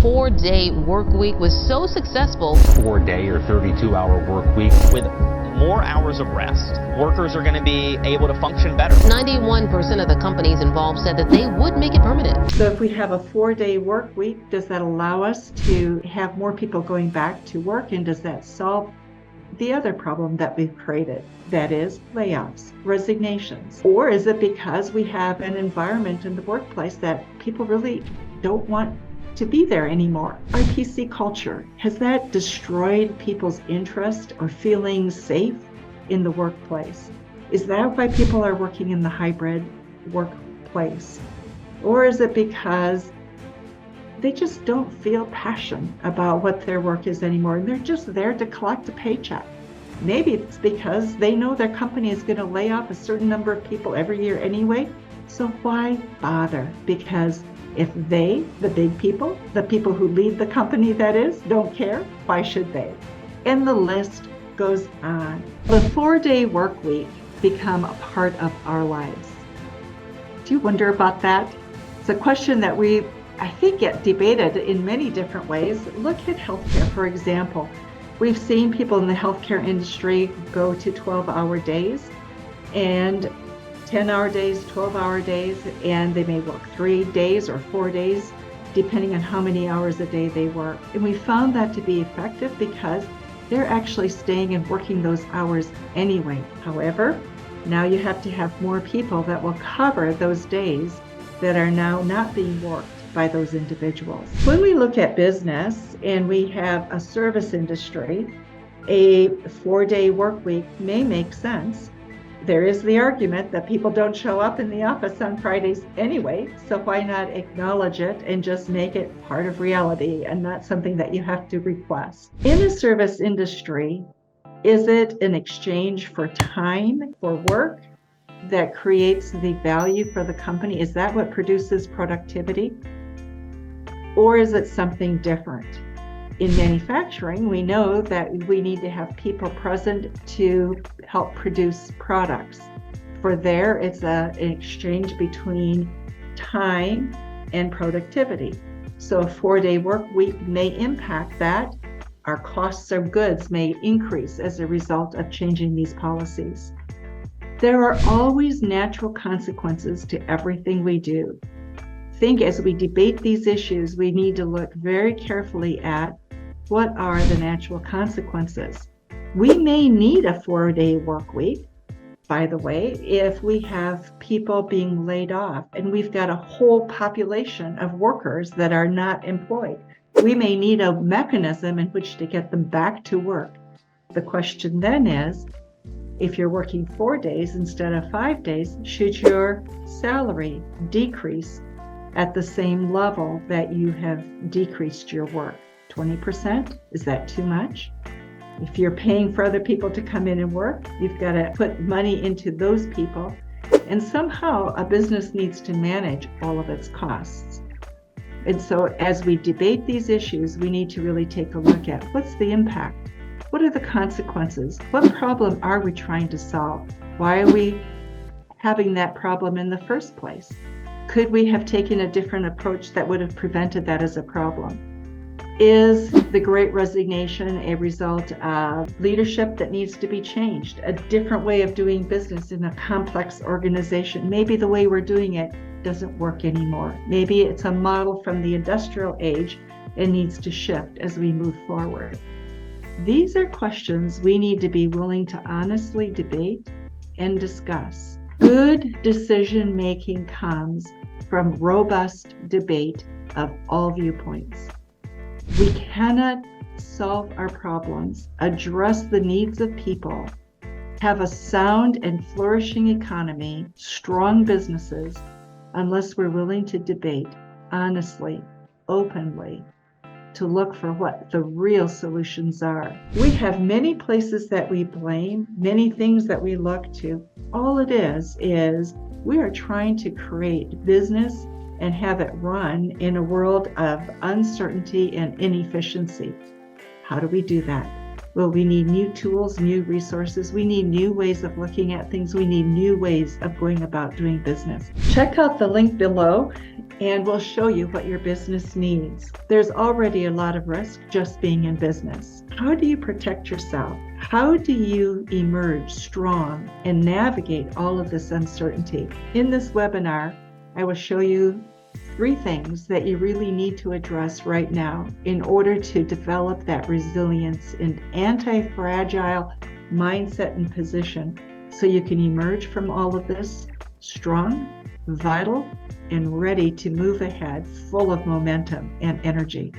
4-day work week was so successful. 4-day or 32-hour work week. With more hours of rest, workers are going to be able to function better. 91% of the companies involved said that they would make it permanent. So if we have a 4-day work week, does that allow us to have more people going back to work? And does that solve the other problem that we've created? That is layoffs, resignations. Or is it because we have an environment in the workplace that people really don't want to be there anymore? Our PC culture, has that destroyed people's interest or feeling safe in the workplace? Is that why people are working in the hybrid workplace? Or is it because they just don't feel passion about what their work is anymore, and they're just there to collect a paycheck? Maybe it's because they know their company is going to lay off a certain number of people every year anyway, so why bother? Because if they, the big people, the people who lead the company that is, don't care, why should they? And the list goes on. The 4-day work week become a part of our lives. Do you wonder about that? It's a question that I think get debated in many different ways. Look at healthcare, for example. We've seen people in the healthcare industry go to 12-hour days and 10-hour days, 12-hour days, and they may work 3 days or 4 days, depending on how many hours a day they work. And we found that to be effective because they're actually staying and working those hours anyway. However, now you have to have more people that will cover those days that are now not being worked by those individuals. When we look at business and we have a service industry, a 4-day work week may make sense. There is the argument that people don't show up in the office on Fridays anyway, so why not acknowledge it and just make it part of reality and not something that you have to request? In the service industry, is it an exchange for time, for work, that creates the value for the company? Is that what produces productivity? Or is it something different? In manufacturing, we know that we need to have people present to help produce products. For there, it's an exchange between time and productivity. So a 4-day work week may impact that. Our costs of goods may increase as a result of changing these policies. There are always natural consequences to everything we do. I think as we debate these issues, we need to look very carefully at what are the natural consequences. We may need a 4-day work week, by the way, if we have people being laid off and we've got a whole population of workers that are not employed. We may need a mechanism in which to get them back to work. The question then is, if you're working 4 days instead of 5 days, should your salary decrease at the same level that you have decreased your work? 20%? Is that too much? If you're paying for other people to come in and work, you've got to put money into those people. And somehow a business needs to manage all of its costs. And so as we debate these issues, we need to really take a look at what's the impact? What are the consequences? What problem are we trying to solve? Why are we having that problem in the first place? Could we have taken a different approach that would have prevented that as a problem? Is the Great Resignation a result of leadership that needs to be changed? A different way of doing business in a complex organization? Maybe the way we're doing it doesn't work anymore. Maybe it's a model from the industrial age and needs to shift as we move forward. These are questions we need to be willing to honestly debate and discuss. Good decision-making comes from robust debate of all viewpoints. We cannot solve our problems, address the needs of people, have a sound and flourishing economy, strong businesses, unless we're willing to debate honestly, openly, to look for what the real solutions are. We have many places that we blame, many things that we look to. All it is we are trying to create business and have it run in a world of uncertainty and inefficiency. How do we do that? Well, we need new tools, new resources. We need new ways of looking at things. We need new ways of going about doing business. Check out the link below and we'll show you what your business needs. There's already a lot of risk just being in business. How do you protect yourself? How do you emerge strong and navigate all of this uncertainty? In this webinar, I will show you 3 things that you really need to address right now in order to develop that resilience and anti-fragile mindset and position so you can emerge from all of this strong, vital, and ready to move ahead full of momentum and energy.